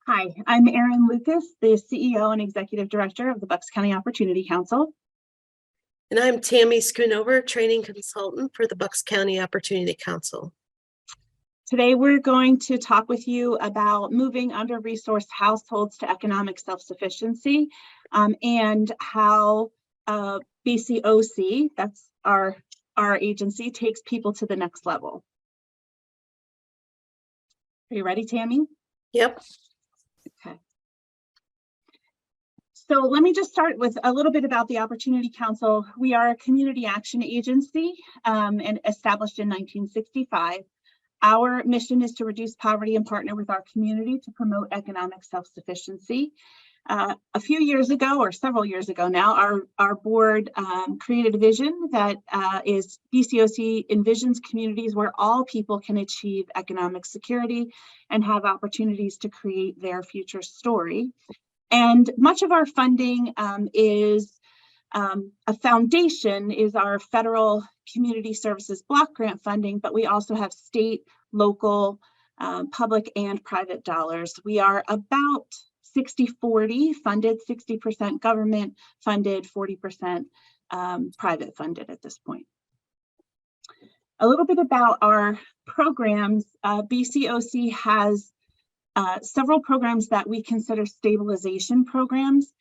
Hi, I'm Erin Lukoss, the CEO and Executive Director of the Bucks County Opportunity Council. And I'm Tammy Schoonover, Training Consultant for the Bucks County Opportunity Council. Today, we're going to talk with you about moving under-resourced households to economic self-sufficiency and how BCOC, that's our agency, takes people to the next level. Are you ready, Tammy? Yep. Okay. So let me just start with a little bit about the Opportunity Council. We are a community action agency and established in 1965. Our mission is to reduce poverty and partner with our community to promote economic self-sufficiency. A few years ago, or several years ago now, our board created a vision that is BCOC envisions communities where all people can achieve economic security and have opportunities to create their future story. And much of our funding is a foundation is our federal community services block grant funding, but we also have state, local, public and private dollars. We are about 60-40 funded, 60% government funded, 40% private funded at this point. A little bit about our programs. BCOC has several programs that we consider stabilization programs,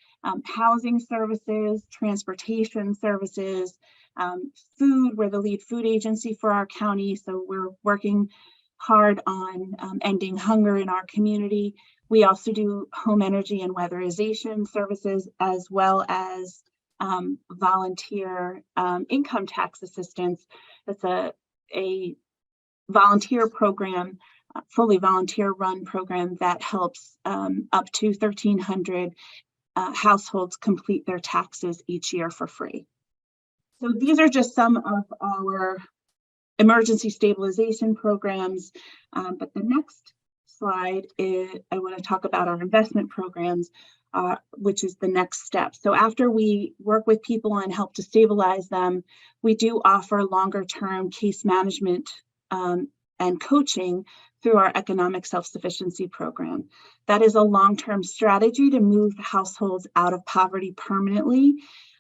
housing services, transportation services, food. We're the lead food agency for our county, so we're working hard on ending hunger in our community. We also do home energy and weatherization services, as well as volunteer income tax assistance. That's a volunteer program, fully volunteer run program that helps up to 1,300 households complete their taxes each year for free. So these are just some of our emergency stabilization programs, but the next slide is I want to talk about our investment programs, which is the next step. So after we work with people and help to stabilize them, we do offer longer-term case management and coaching through our Economic Self-Sufficiency Program. That is a long-term strategy to move households out of poverty permanently.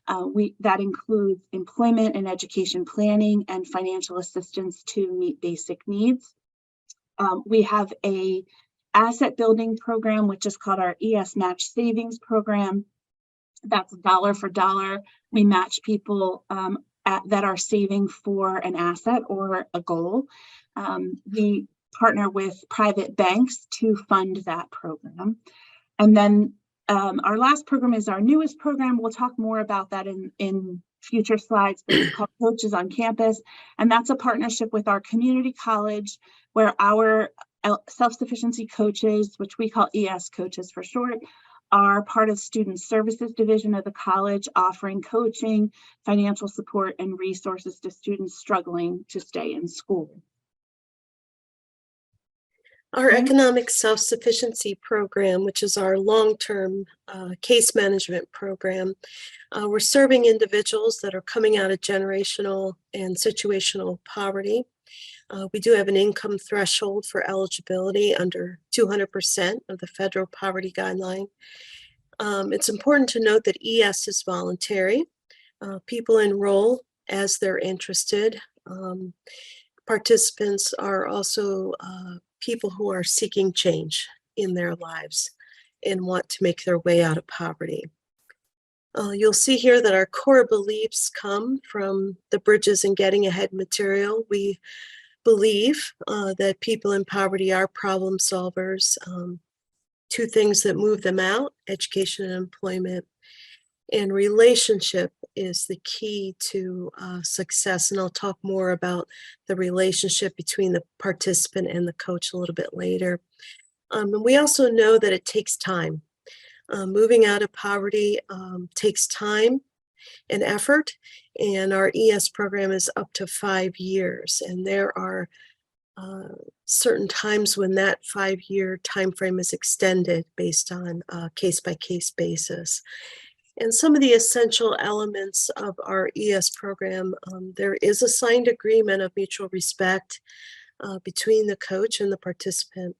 That includes employment and education planning and financial assistance to meet basic needs. We have a asset building program, which is called our ES Match Savings Program. That's dollar for dollar. We match people that are saving for an asset or a goal. We partner with private banks to fund that program. And then our last program is our newest program. We'll talk more about that in future slides, but it's called Coaches on Campus. And that's a partnership with our community college where our self-sufficiency coaches, which we call ES coaches for short, are part of Student Services Division of the college, offering coaching, financial support, and resources to students struggling to stay in school. Our Economic Self-Sufficiency Program, which is our long-term case management program, we're serving individuals that are coming out of generational and situational poverty. We do have an income threshold for eligibility under 200% of the federal poverty guideline. It's important to note that ES is voluntary. People enroll as they're interested. Participants are also people who are seeking change in their lives and want to make their way out of poverty. You'll see here that our core beliefs come from the Bridges and Getting Ahead material. We believe that people in poverty are problem solvers. Two things that move them out: education and employment. And relationship is the key to success. And I'll talk more about the relationship between the participant and the coach a little bit later. And we also know that it takes time. Moving out of poverty takes time and effort. And our ES program is up to 5 years. And there are certain times when that 5-year time frame is extended based on a case-by-case basis. And some of the essential elements of our ES program, there is a signed agreement of mutual respect between the coach and the participant.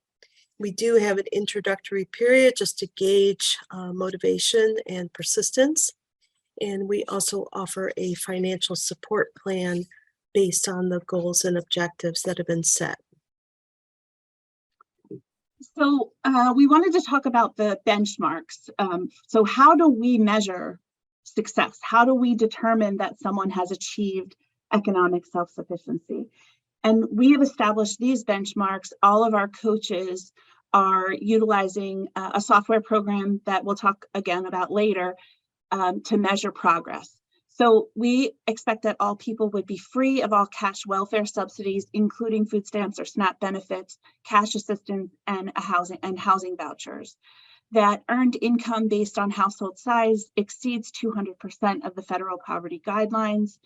We do have an introductory period just to gauge motivation and persistence. And we also offer a financial support plan based on the goals and objectives that have been set. So we wanted to talk about the benchmarks. So how do we measure success? How do we determine that someone has achieved economic self-sufficiency? And we have established these benchmarks. All of our coaches are utilizing a software program that we'll talk again about later to measure progress. So we expect that all people would be free of all cash welfare subsidies, including food stamps or SNAP benefits, cash assistance, and housing vouchers. That earned income based on household size exceeds 200% of the federal poverty guidelines,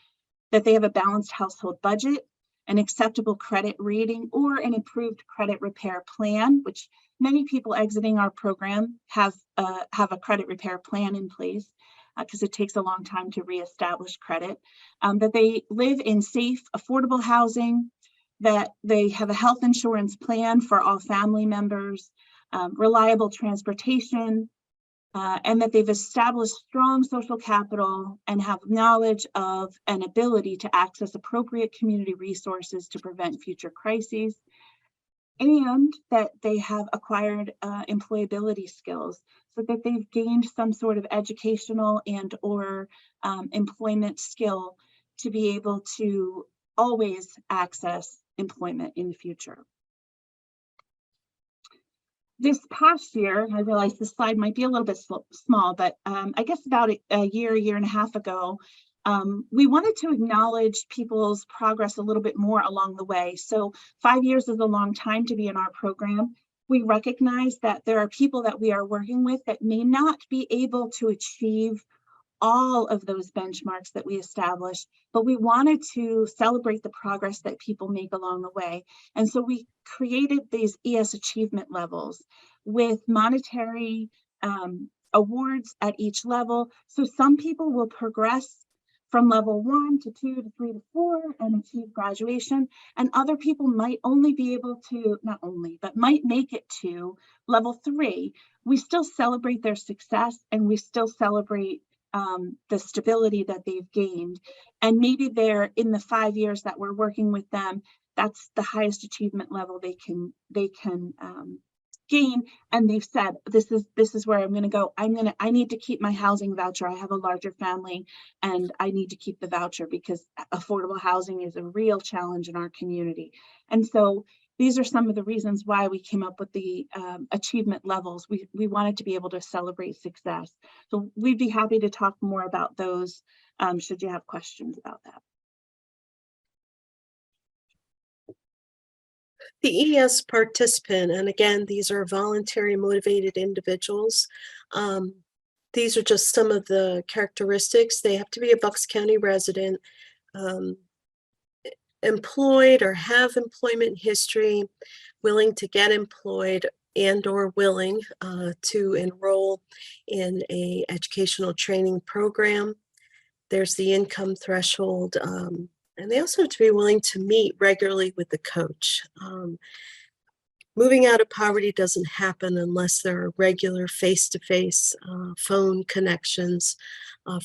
that they have a balanced household budget, an acceptable credit rating, or an improved credit repair plan, which many people exiting our program have a credit repair plan in place, because it takes a long time to reestablish credit, that they live in safe, affordable housing, that they have a health insurance plan for all family members, reliable transportation, and that they've established strong social capital and have knowledge of and ability to access appropriate community resources to prevent future crises, and that they have acquired employability skills, so that they've gained some sort of educational and or employment skill to be able to always access employment in the future. This past year, I realize this slide might be a little bit small, but I guess about a year and a half ago, we wanted to acknowledge people's progress a little bit more along the way. So 5 years is a long time to be in our program. We recognize that there are people that we are working with that may not be able to achieve all of those benchmarks that we established, but we wanted to celebrate the progress that people make along the way. And so we created these ES achievement levels with monetary awards at each level. So some people will progress from level 1 to 2 to 3 to 4 and achieve graduation. And other people might only be able to, not only, but might make it to level 3. We still celebrate their success and we still celebrate the stability that they've gained. And maybe they're in the 5 years that we're working with them, that's the highest achievement level they can gain. And they've said, this is where I'm going to go. I need to keep my housing voucher. I have a larger family and I need to keep the voucher because affordable housing is a real challenge in our community. And so these are some of the reasons why we came up with the achievement levels. We wanted to be able to celebrate success. So we'd be happy to talk more about those should you have questions about that. The ES participant, and again, these are voluntary motivated individuals. These are just some of the characteristics. They have to be a Bucks County resident, employed or have employment history, willing to get employed and or willing to enroll in a educational training program. There's the income threshold, and they also have to be willing to meet regularly with the coach. Moving out of poverty doesn't happen unless there are regular face-to-face phone connections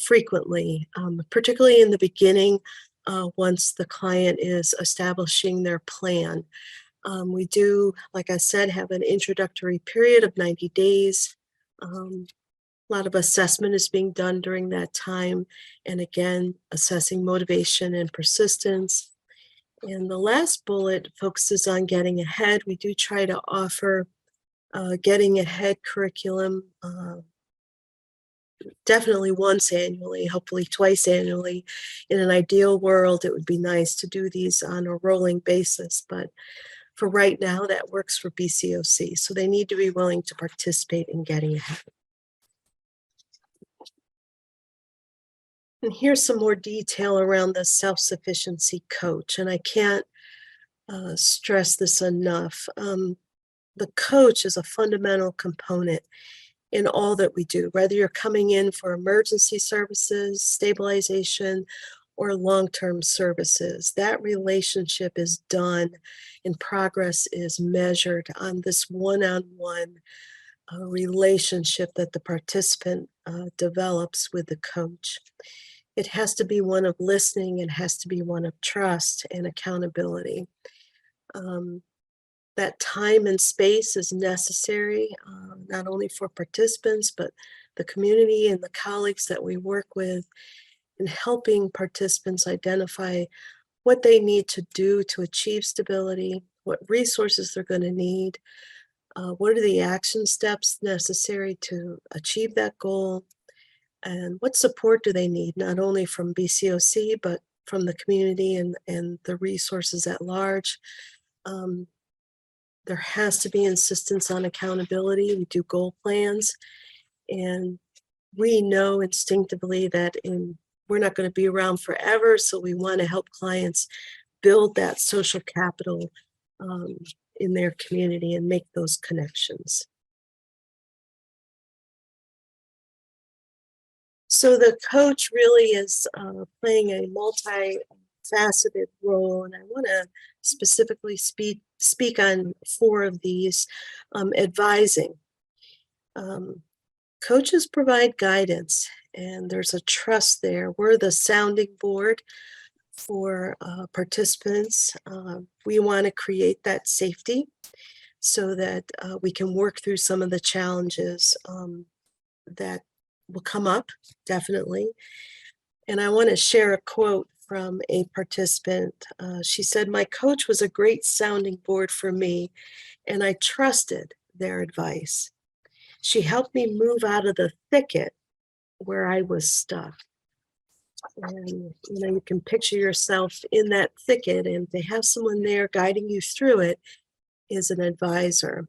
frequently, particularly in the beginning, once the client is establishing their plan. We do, like I said, have an introductory period of 90 days. A lot of assessment is being done during that time, and again, assessing motivation and persistence. And the last bullet focuses on getting ahead. We do try to offer getting ahead curriculum definitely once annually, hopefully twice annually. In an ideal world, it would be nice to do these on a rolling basis, but for right now, that works for BCOC. So they need to be willing to participate in getting ahead. And here's some more detail around the self-sufficiency coach, and I can't stress this enough. The coach is a fundamental component in all that we do, whether you're coming in for emergency services, stabilization, or long-term services. That relationship is done and progress is measured on this one-on-one relationship that the participant develops with the coach. It has to be one of listening, it has to be one of trust and accountability. That time and space is necessary, not only for participants, but the community and the colleagues that we work with, in helping participants identify what they need to do to achieve stability, what resources they're going to need, what are the action steps necessary to achieve that goal, and what support do they need, not only from BCOC, but from the community and the resources at large. There has to be insistence on accountability. We do goal plans, and we know instinctively that we're not going to be around forever, so we want to help clients build that social capital in their community and make those connections. So the coach really is playing a multifaceted role, and I want to specifically speak on 4 of these. Advising. Coaches provide guidance, and there's a trust there. We're the sounding board for participants. We want to create that safety so that we can work through some of the challenges that will come up, definitely. And I want to share a quote from a participant. She said, "My coach was a great sounding board for me, and I trusted their advice. She helped me move out of the thicket where I was stuck." And you can picture yourself in that thicket, and to have someone there guiding you through it is an advisor.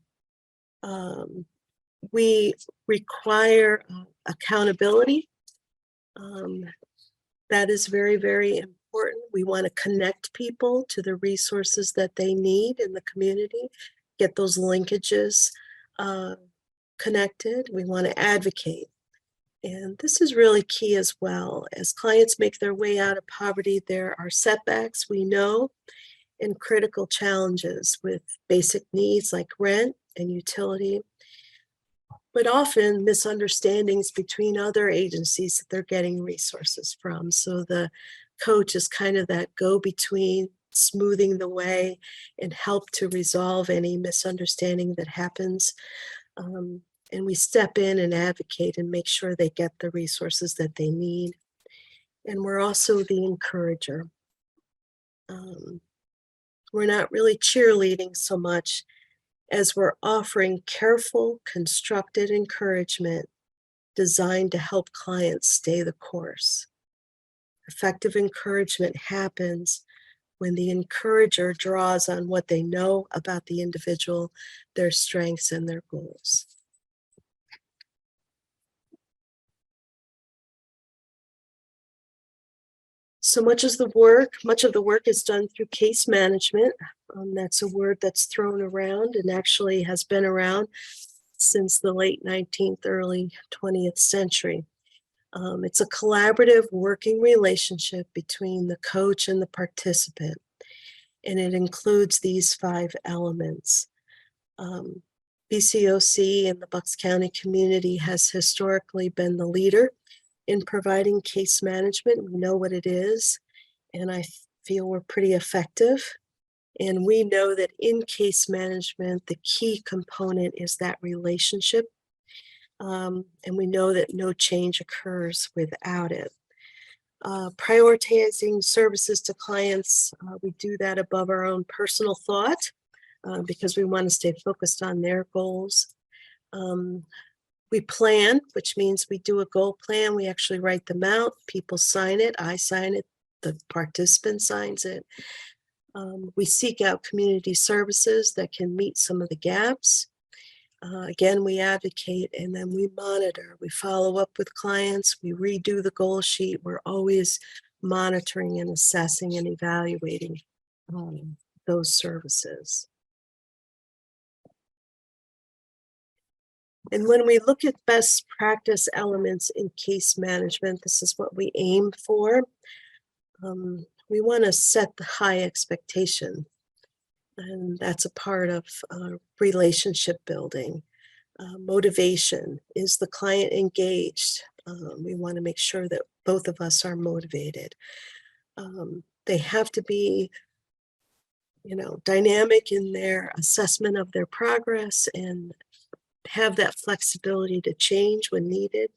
We require accountability. That is very, very important. We want to connect people to the resources that they need in the community, get those linkages connected. We want to advocate. And this is really key as well. As clients make their way out of poverty, there are setbacks, we know, and critical challenges with basic needs like rent and utility, but often misunderstandings between other agencies that they're getting resources from. So the coach is kind of that go-between, smoothing the way and help to resolve any misunderstanding that happens. And we step in and advocate and make sure they get the resources that they need. And we're also the encourager. We're not really cheerleading so much as we're offering careful, constructed encouragement designed to help clients stay the course. Effective encouragement happens when the encourager draws on what they know about the individual, their strengths, and their goals. So much of the work is done through case management. That's a word that's thrown around and actually has been around since the late 19th, early 20th century. It's a collaborative working relationship between the coach and the participant, and it includes these 5 elements. BCOC in the Bucks County community has historically been the leader in providing case management. We know what it is, and I feel we're pretty effective. And we know that in case management, the key component is that relationship. And we know that no change occurs without it. Prioritizing services to clients, we do that above our own personal thought because we want to stay focused on their goals. We plan, which means we do a goal plan. We actually write them out. People sign it. I sign it. The participant signs it. We seek out community services that can meet some of the gaps. Again, we advocate and then we monitor. We follow up with clients. We redo the goal sheet. We're always monitoring and assessing and evaluating those services. And when we look at best practice elements in case management, this is what we aim for. We want to set the high expectation, and that's a part of relationship building. Motivation. Is the client engaged? We want to make sure that both of us are motivated. They have to be, dynamic in their assessment of their progress and have that flexibility to change when needed.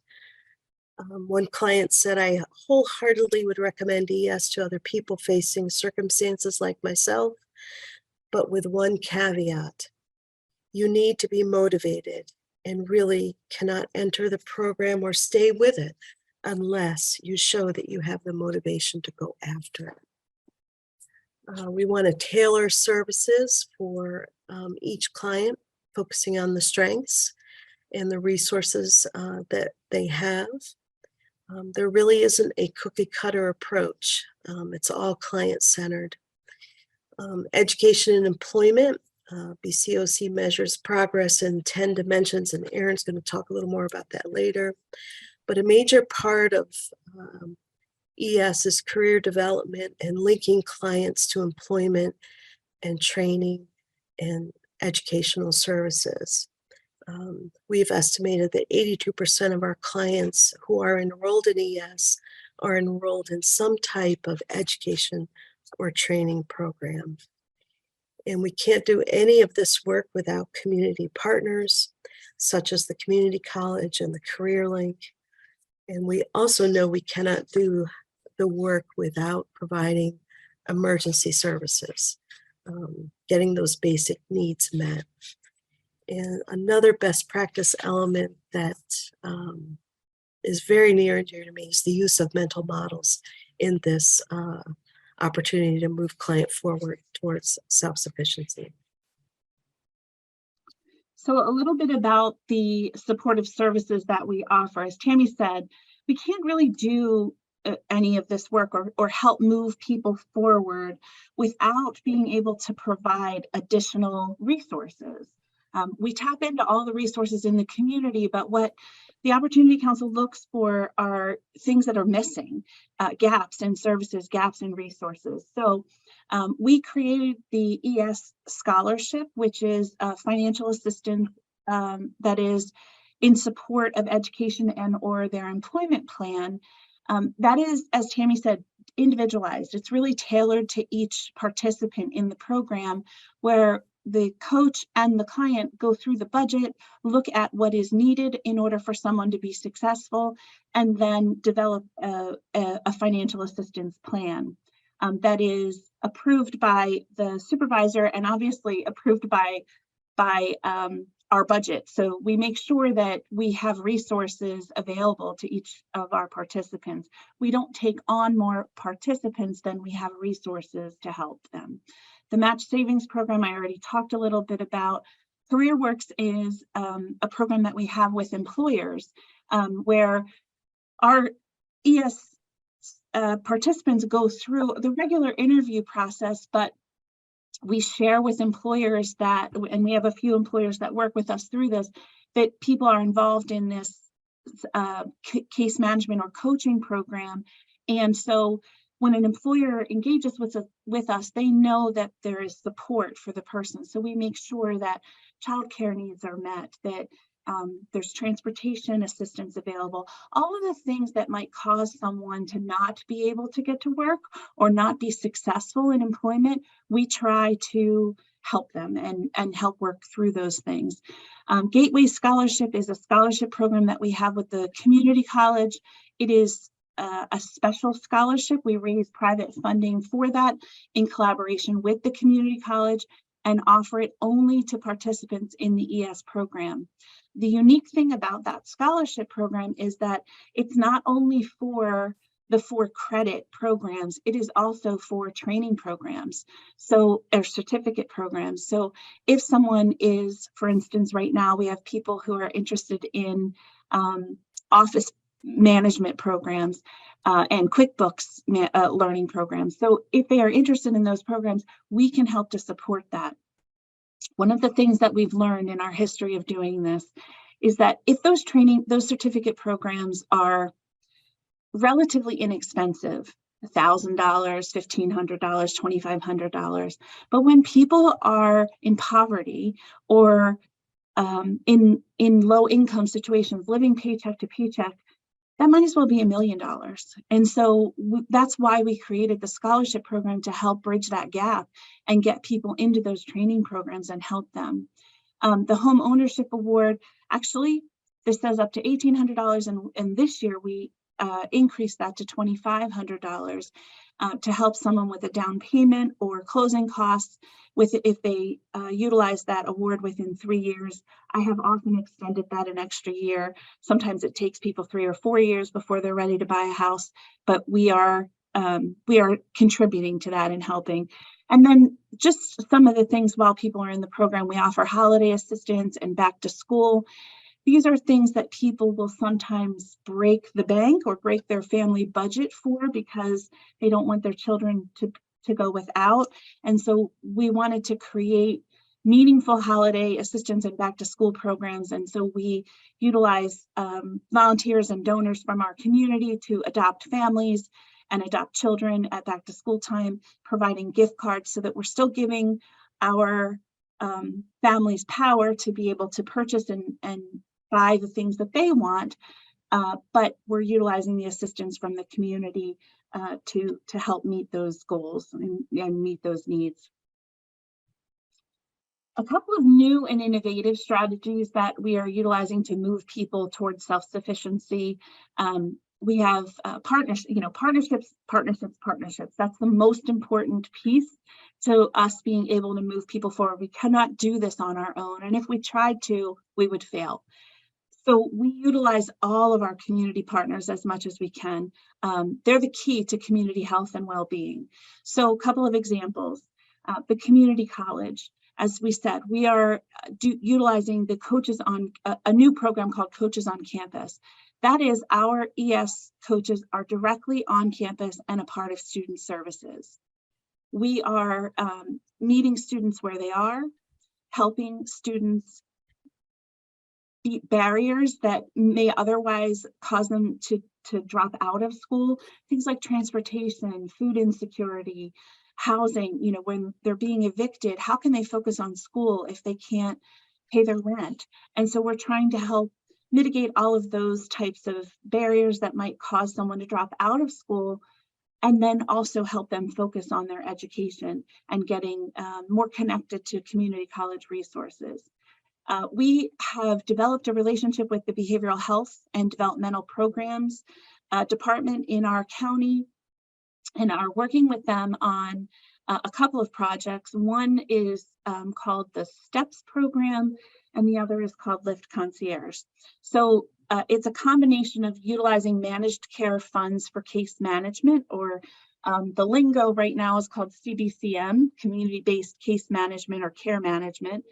One client said, I wholeheartedly would recommend ES to other people facing circumstances like myself, but with one caveat. You need to be motivated and really cannot enter the program or stay with it unless you show that you have the motivation to go after it. We want to tailor services for each client, focusing on the strengths and the resources that they have. There really isn't a cookie cutter approach. It's all client centered. Education and employment. BCOC measures progress in 10 dimensions, and Erin's going to talk a little more about that later. But a major part of ES is career development and linking clients to employment and training and educational services. We've estimated that 82% of our clients who are enrolled in ES are enrolled in some type of education or training program. And we can't do any of this work without community partners, such as the community college and the Career Link. And we also know we cannot do the work without providing emergency services, getting those basic needs met. And another best practice element that is very near and dear to me is the use of mental models in this opportunity to move client forward towards self-sufficiency. So a little bit about the supportive services that we offer. As Tammy said, we can't really do any of this work or help move people forward without being able to provide additional resources. We tap into all the resources in the community, but what the Opportunity Council looks for are things that are missing, gaps in services, gaps in resources. So we created the ES Scholarship, which is a financial assistance that is in support of education and or their employment plan. That is, as Tammy said, individualized. It's really tailored to each participant in the program, where the coach and the client go through the budget, look at what is needed in order for someone to be successful, and then develop a financial assistance plan that is approved by the supervisor and obviously approved by our budget. So we make sure that we have resources available to each of our participants. We don't take on more participants than we have resources to help them. The Match Savings Program, I already talked a little bit about. CareerWorks is a program that we have with employers where our ES participants go through the regular interview process, but we share with employers that, and we have a few employers that work with us through this, that people are involved in this case management or coaching program. And so when an employer engages with us, they know that there is support for the person. So we make sure that childcare needs are met, that there's transportation assistance available, all of the things that might cause someone to not be able to get to work or not be successful in employment. We try to help them and help work through those things. Gateway Scholarship is a scholarship program that we have with the community college. It is a special scholarship. We raise private funding for that in collaboration with the community college and offer it only to participants in the ES program. The unique thing about that scholarship program is that it's not only for the 4 credit programs, it is also for training programs, so or certificate programs. So if someone is, for instance, right now we have people who are interested in office management programs and QuickBooks learning programs. So if they are interested in those programs, we can help to support that. One of the things that we've learned in our history of doing this is that if those certificate programs are relatively inexpensive, $1,000, $1,500, $2,500. But when people are in poverty or in low income situations, living paycheck to paycheck, that might as well be $1 million. And so that's why we created the scholarship program, to help bridge that gap and get people into those training programs and help them. The home ownership award, actually, this says up to $1,800, and this year we increased that to $2,500 to help someone with a down payment or closing costs if they utilize that award within 3 years. I have often extended that an extra year. Sometimes it takes people 3 or 4 years before they're ready to buy a house, but we are contributing to that and helping. And then just some of the things while people are in the program, we offer holiday assistance and back to school. These are things that people will sometimes break the bank or break their family budget for because they don't want their children to go without. And so we wanted to create meaningful holiday assistance and back to school programs. And so we utilize volunteers and donors from our community to adopt families and adopt children at back to school time, providing gift cards so that we're still giving our families power to be able to purchase and buy the things that they want, but we're utilizing the assistance from the community to help meet those goals and meet those needs. A couple of new and innovative strategies that we are utilizing to move people towards self-sufficiency. We have partnerships. That's the most important piece to us being able to move people forward. We cannot do this on our own. And if we tried to, we would fail. So we utilize all of our community partners as much as we can. They're the key to community health and well-being. So a couple of examples, the community college. As we said, we are utilizing the coaches on a new program called Coaches on Campus. That is, our ES coaches are directly on campus and a part of student services. We are meeting students where they are, helping students beat barriers that may otherwise cause them to drop out of school. Things like transportation, food insecurity, housing. When they're being evicted, how can they focus on school if they can't pay their rent? And so we're trying to help mitigate all of those types of barriers that might cause someone to drop out of school, and then also help them focus on their education and getting more connected to community college resources. We have developed a relationship with the Behavioral Health and Developmental Programs department in our county, and are working with them on a couple of projects. One is called the STEPS program, and the other is called Lift Concierge. So it's a combination of utilizing managed care funds for case management, or the lingo right now is called CBCM, community-based case management or care management.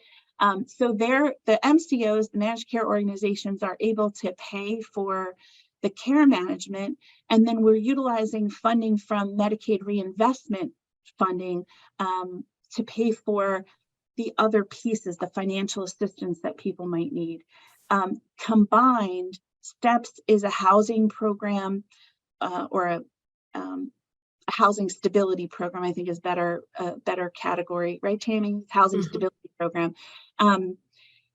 So the MCOs, the managed care organizations, are able to pay for the care management, and then we're utilizing funding from Medicaid reinvestment funding to pay for the other pieces, the financial assistance that people might need. Combined, STEPS is a housing program or a housing stability program, I think is better category, right, Tammy? Housing stability program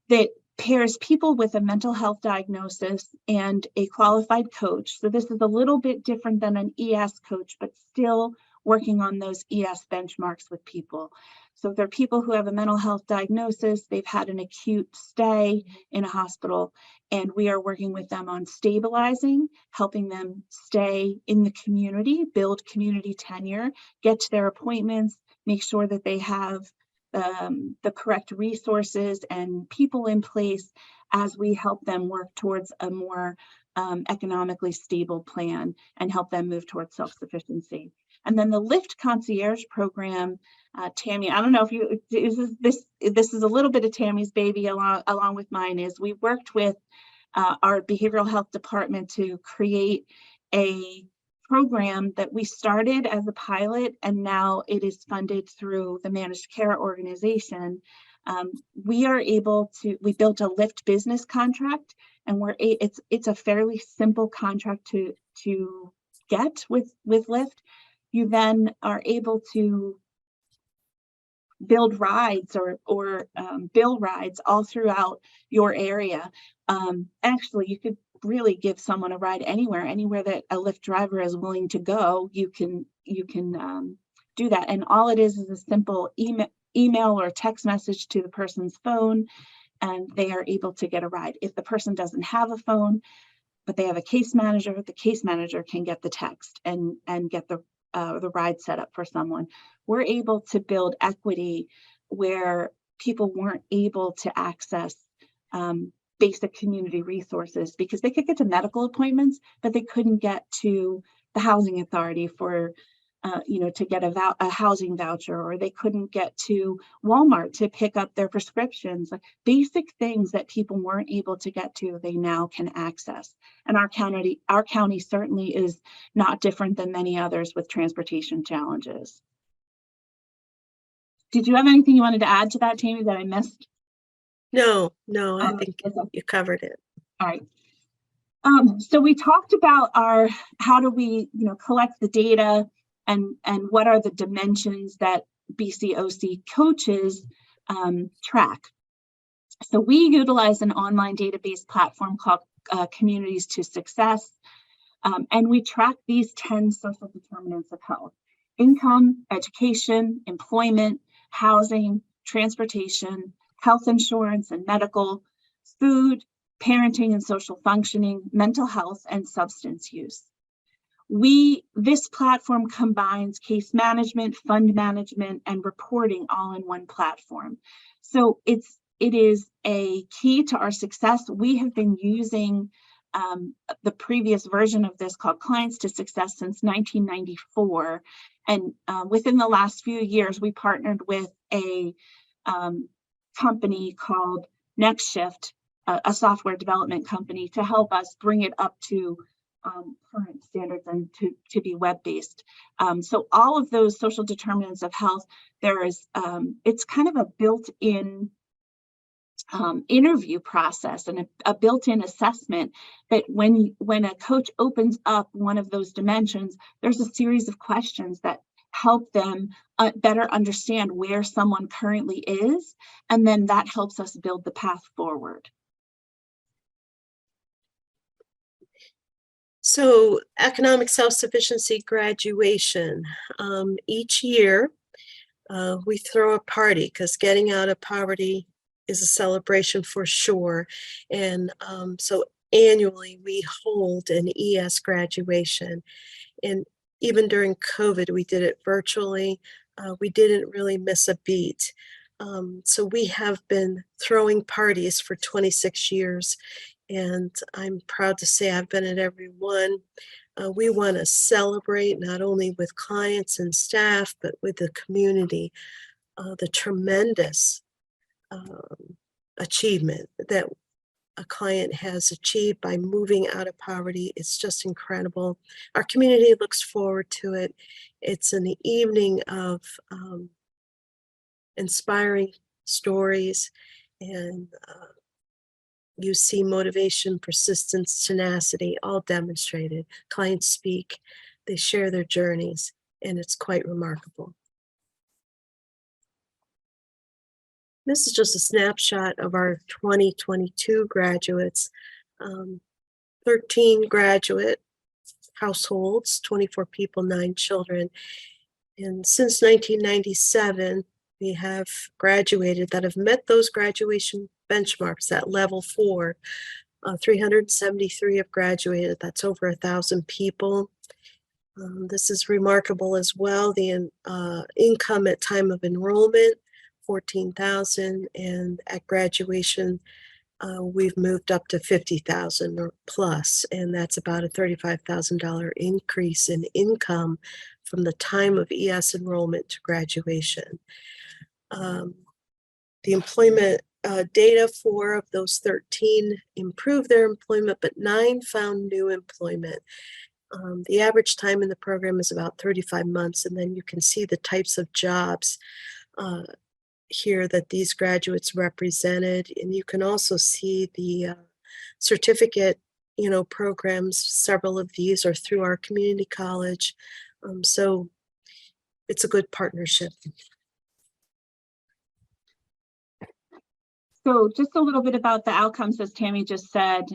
that pairs people with a mental health diagnosis and a qualified coach. So this is a little bit different than an ES coach, but still working on those ES benchmarks with people. So if they're people who have a mental health diagnosis, they've had an acute stay in a hospital, and we are working with them on stabilizing, helping them stay in the community, build community tenure, get to their appointments, make sure that they have the correct resources and people in place as we help them work towards a more economically stable plan and help them move towards self-sufficiency. And then the Lift Concierge program, Tammy, I don't know if this is a little bit of Tammy's baby along with mine, is we worked with our behavioral health department to create a program that we started as a pilot, and now it is funded through the managed care organization. We built a Lyft business contract, and it's a fairly simple contract to get with Lyft, you then are able to build rides or bill rides all throughout your area. Actually, you could really give someone a ride anywhere that a Lyft driver is willing to go. You can do that, and all it is a simple email or text message to the person's phone, and they are able to get a ride. If the person doesn't have a phone, but they have a case manager, the case manager can get the text and get the ride set up for someone. We're able to build equity where people weren't able to access basic community resources because they could get to medical appointments, but they couldn't get to the housing authority for to get a housing voucher, or they couldn't get to Walmart to pick up their prescriptions. Like basic things that people weren't able to get to, they now can access. And our county certainly is not different than many others with transportation challenges. Did you have anything you wanted to add to that, Tammy, that I missed? No, I think you covered it. All right. So we talked about how do we, collect the data and what are the dimensions that BCOC coaches track. So we utilize an online database platform called Communities to Success, and we track these 10 social determinants of health: income, education, employment, housing, transportation, health insurance and medical, food, parenting and social functioning, mental health, and substance use. This platform combines case management, fund management, and reporting all in one platform. So it is a key to our success. We have been using the previous version of this called Clients to Success since 1994. And within the last few years, we partnered with a company called Next Shift, a software development company, to help us bring it up to current standards and to be web-based. So all of those social determinants of health, it's kind of a built-in interview process and a built-in assessment that when a coach opens up one of those dimensions, there's a series of questions that help them better understand where someone currently is, and then that helps us build the path forward. So economic self-sufficiency graduation. Each year we throw a party because getting out of poverty is a celebration for sure. And so annually we hold an ES graduation. And even during COVID, we did it virtually. We didn't really miss a beat. So we have been throwing parties for 26 years. And I'm proud to say I've been at every one. We want to celebrate not only with clients and staff, but with the community, the tremendous achievement that a client has achieved by moving out of poverty. It's just incredible. Our community looks forward to it. It's an evening of inspiring stories, and you see motivation, persistence, tenacity, all demonstrated. Clients speak, they share their journeys, and it's quite remarkable. This is just a snapshot of our 2022 graduates. 13 graduate households, 24 people, 9 children. And since 1997, we have graduated that have met those graduation benchmarks at level 4. 373 have graduated. That's over 1,000 people. This is remarkable as well. The income at time of enrollment, 14,000, and at graduation, we've moved up to 50,000 or plus, and that's about a $35,000 increase in income from the time of ES enrollment to graduation. The employment data, 4 of those 13 improved their employment, but 9 found new employment. The average time in the program is about 35 months, and then you can see the types of jobs here that these graduates represented, and you can also see the certificate programs. Several of these are through our community college. So it's a good partnership. So just a little bit about the outcomes, as Tammy just said.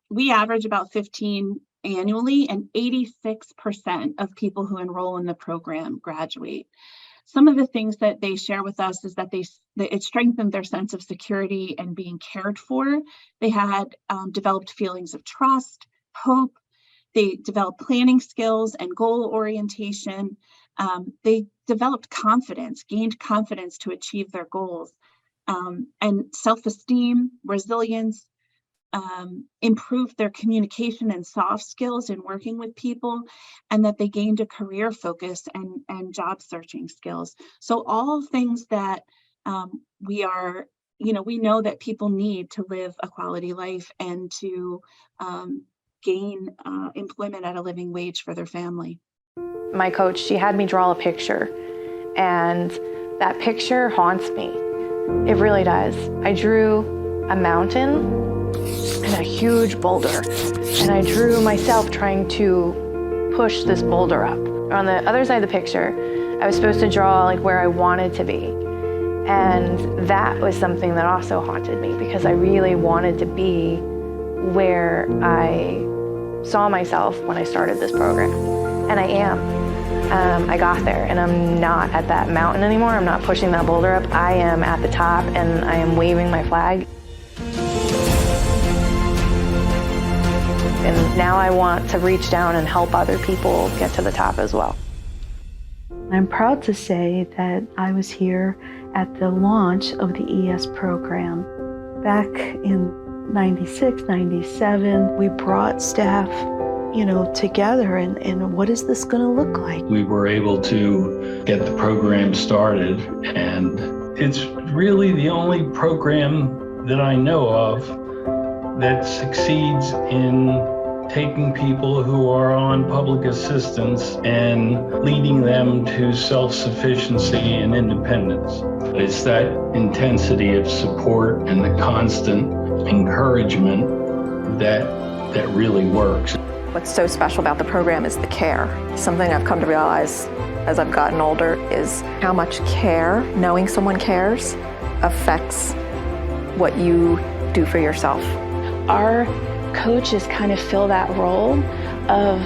We average about 15 annually, and 86% of people who enroll in the program graduate. Some of the things that they share with us is that it strengthened their sense of security and being cared for. They had developed feelings of trust, hope. They developed planning skills and goal orientation. They developed confidence, gained confidence to achieve their goals, and self-esteem, resilience, improved their communication and soft skills in working with people, and that they gained a career focus and job searching skills. So all things that we know that people need to live a quality life and to gain employment at a living wage for their family. My coach, she had me draw a picture, and that picture haunts me. It really does. I drew a mountain and a huge boulder, and I drew myself trying to push this boulder up. On the other side of the picture, I was supposed to draw like where I wanted to be, and that was something that also haunted me because I really wanted to be where I saw myself when I started this program, and I am. I got there, and I'm not at that mountain anymore. I'm not pushing that boulder up. I am at the top, and I am waving my flag. And now I want to reach down and help other people get to the top as well. I'm proud to say that I was here at the launch of the ES program. Back in 96, 97, we brought staff, together and what is this going to look like? We were able to get the program started, and it's really the only program that I know of that succeeds in taking people who are on public assistance and leading them to self-sufficiency and independence. It's that intensity of support and the constant encouragement that really works. What's so special about the program is the care. Something I've come to realize as I've gotten older is how much care, knowing someone cares, affects what you do for yourself. Our coaches kind of fill that role of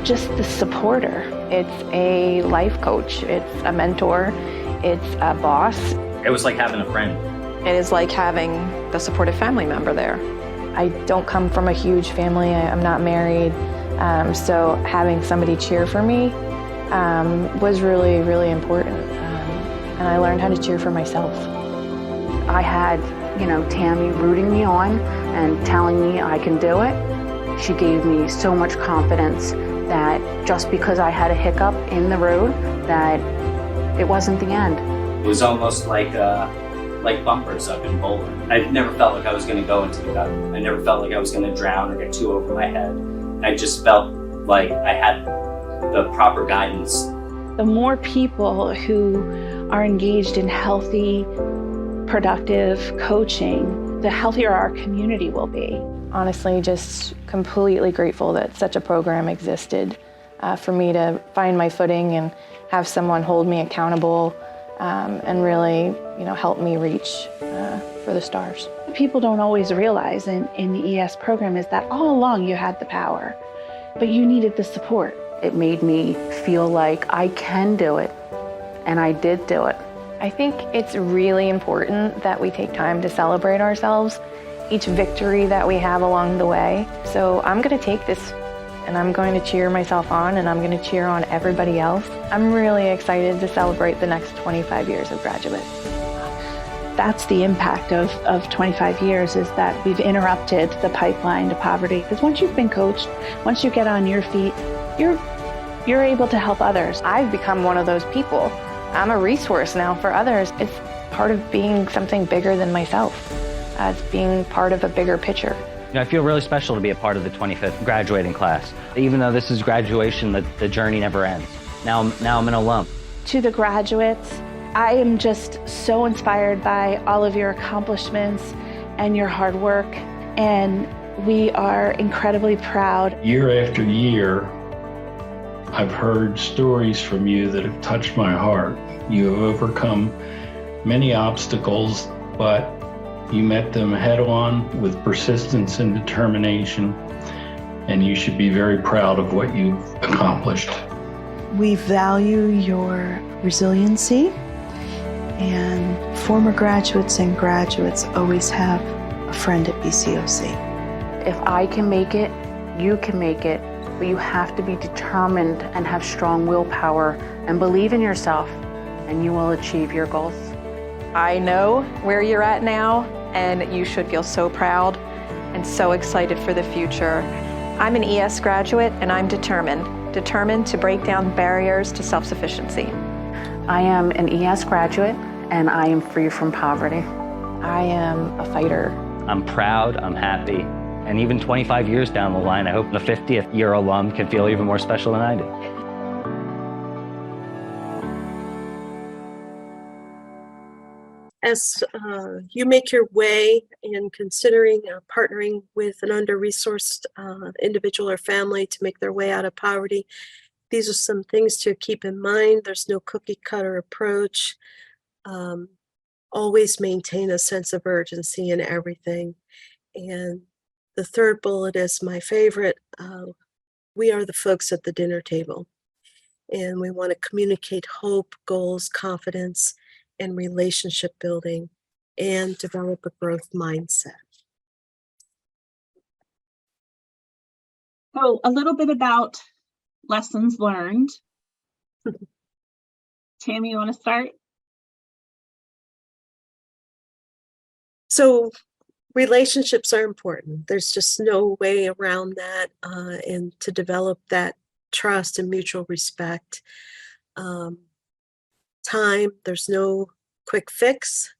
just the supporter. It's a life coach, it's a mentor, it's a boss. It was like having a friend. It is like having the supportive family member there. I don't come from a huge family. I'm not married. So having somebody cheer for me was really, really important. And I learned how to cheer for myself. I had, Tammy rooting me on and telling me I can do it. She gave me so much confidence that just because I had a hiccup in the road, that it wasn't the end. It was almost like bumpers up in bowling. I never felt like I was going to go into the gutter. I never felt like I was going to drown or get too over my head. I just felt like I had the proper guidance. The more people who are engaged in healthy, productive coaching, the healthier our community will be. Honestly, just completely grateful that such a program existed for me to find my footing and have someone hold me accountable and really, help me reach for the stars. What people don't always realize in the ES program is that all along you had the power, but you needed the support. It made me feel like I can do it, and I did do it. I think it's really important that we take time to celebrate ourselves, each victory that we have along the way. So I'm going to take this and I'm going to cheer myself on, and I'm going to cheer on everybody else. I'm really excited to celebrate the next 25 years of graduate. That's the impact of 25 years, is that we've interrupted the pipeline to poverty. Because once you've been coached, once you get on your feet, you're able to help others. I've become one of those people. I'm a resource now for others. It's part of being something bigger than myself. It's being part of a bigger picture. I feel really special to be a part of the 25th graduating class. Even though this is graduation, the journey never ends. Now I'm an alum. To the graduates, I am just so inspired by all of your accomplishments and your hard work. And We are incredibly proud. Year after year, I've heard stories from you that have touched my heart. You have overcome many obstacles, but you met them head on with persistence and determination, and you should be very proud of what you've accomplished. We value your resiliency, and former graduates and graduates always have a friend at BCOC. If I can make it, you can make it, but you have to be determined and have strong willpower and believe in yourself, and you will achieve your goals. I know where you're at now, and you should feel so proud and so excited for the future. I'm an ES graduate, and I'm determined to break down barriers to self-sufficiency. I am an ES graduate, and I am free from poverty. I am a fighter. I'm proud, I'm happy, and even 25 years down the line, I hope the 50th year alum can feel even more special than I do. As you make your way in considering partnering with an under-resourced individual or family to make their way out of poverty, these are some things to keep in mind. There's no cookie-cutter approach. Always maintain a sense of urgency in everything. And the third bullet is my favorite. We are the folks at the dinner table, and we want to communicate hope, goals, confidence, and relationship building, and develop a growth mindset. So a little bit about lessons learned. Tammy, you want to start? So relationships are important. There's just no way around that, and to develop that trust and mutual respect. Time, there's no quick fix,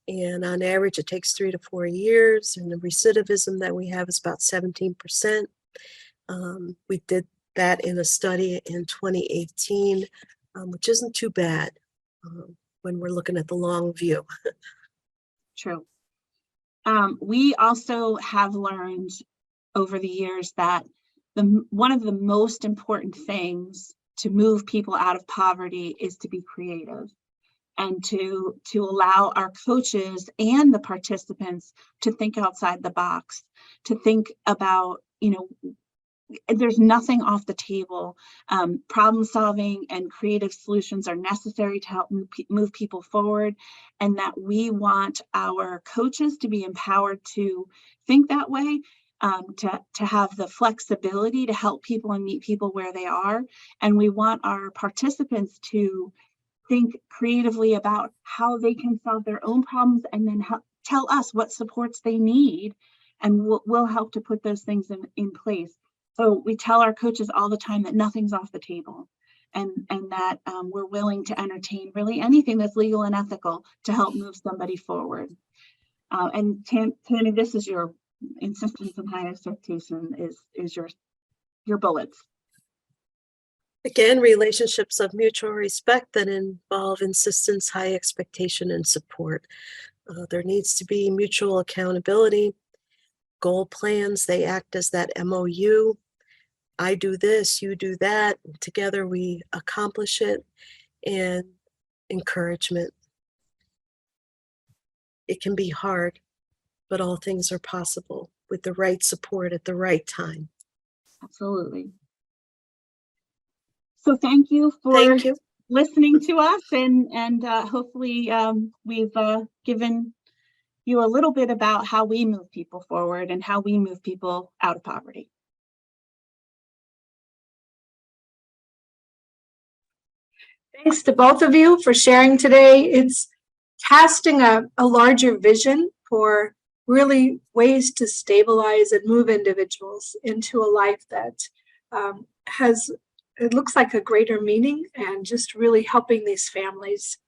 and on average it takes 3 to 4 years, and the recidivism that we have is about 17%. We did that in a study in 2018, which isn't too bad when we're looking at the long view. True. We also have learned over the years that one of the most important things to move people out of poverty is to be creative, and to allow our coaches and the participants to think outside the box, to think about, there's nothing off the table. Problem solving and creative solutions are necessary to help move people forward, and that we want our coaches to be empowered to think that way, to have the flexibility to help people and meet people where they are. And we want our participants to think creatively about how they can solve their own problems, and then tell us what supports they need, and we'll help to put those things in place. So we tell our coaches all the time that nothing's off the table, and that we're willing to entertain really anything that's legal and ethical to help move somebody forward. And Tammy, this is your insistence and high expectation is your bullets. Again, relationships of mutual respect that involve insistence, high expectation, and support. There needs to be mutual accountability. Goal plans, they act as that MOU. I do this, you do that. Together we accomplish it. And encouragement. It can be hard, but all things are possible with the right support at the right time. Absolutely. So thank you for listening to us, and hopefully we've given you a little bit about how we move people forward and how we move people out of poverty. Thanks to both of you for sharing today. It's casting a larger vision for really ways to stabilize and move individuals into a life that it looks like a greater meaning, and just really helping these families.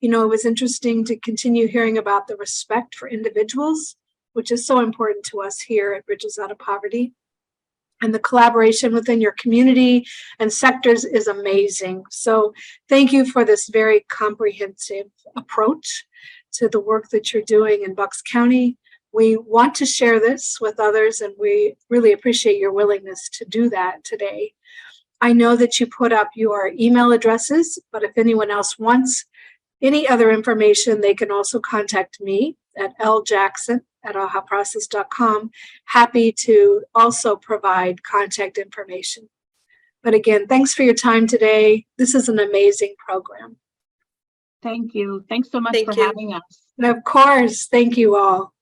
It was interesting to continue hearing about the respect for individuals, which is so important to us here at Bridges Out of Poverty. And the collaboration within your community and sectors is amazing. So thank you for this very comprehensive approach to the work that you're doing in Bucks County, We want to share this with others, and we really appreciate your willingness to do that today. I know that you put up your email addresses, but if anyone else wants any other information, they can also contact me at ljackson@ahaprocess.com. Happy to also provide contact information. But again, thanks for your time today. This is an amazing program. Thank you. Thanks so much Thank for you. having us. And of course, thank you all.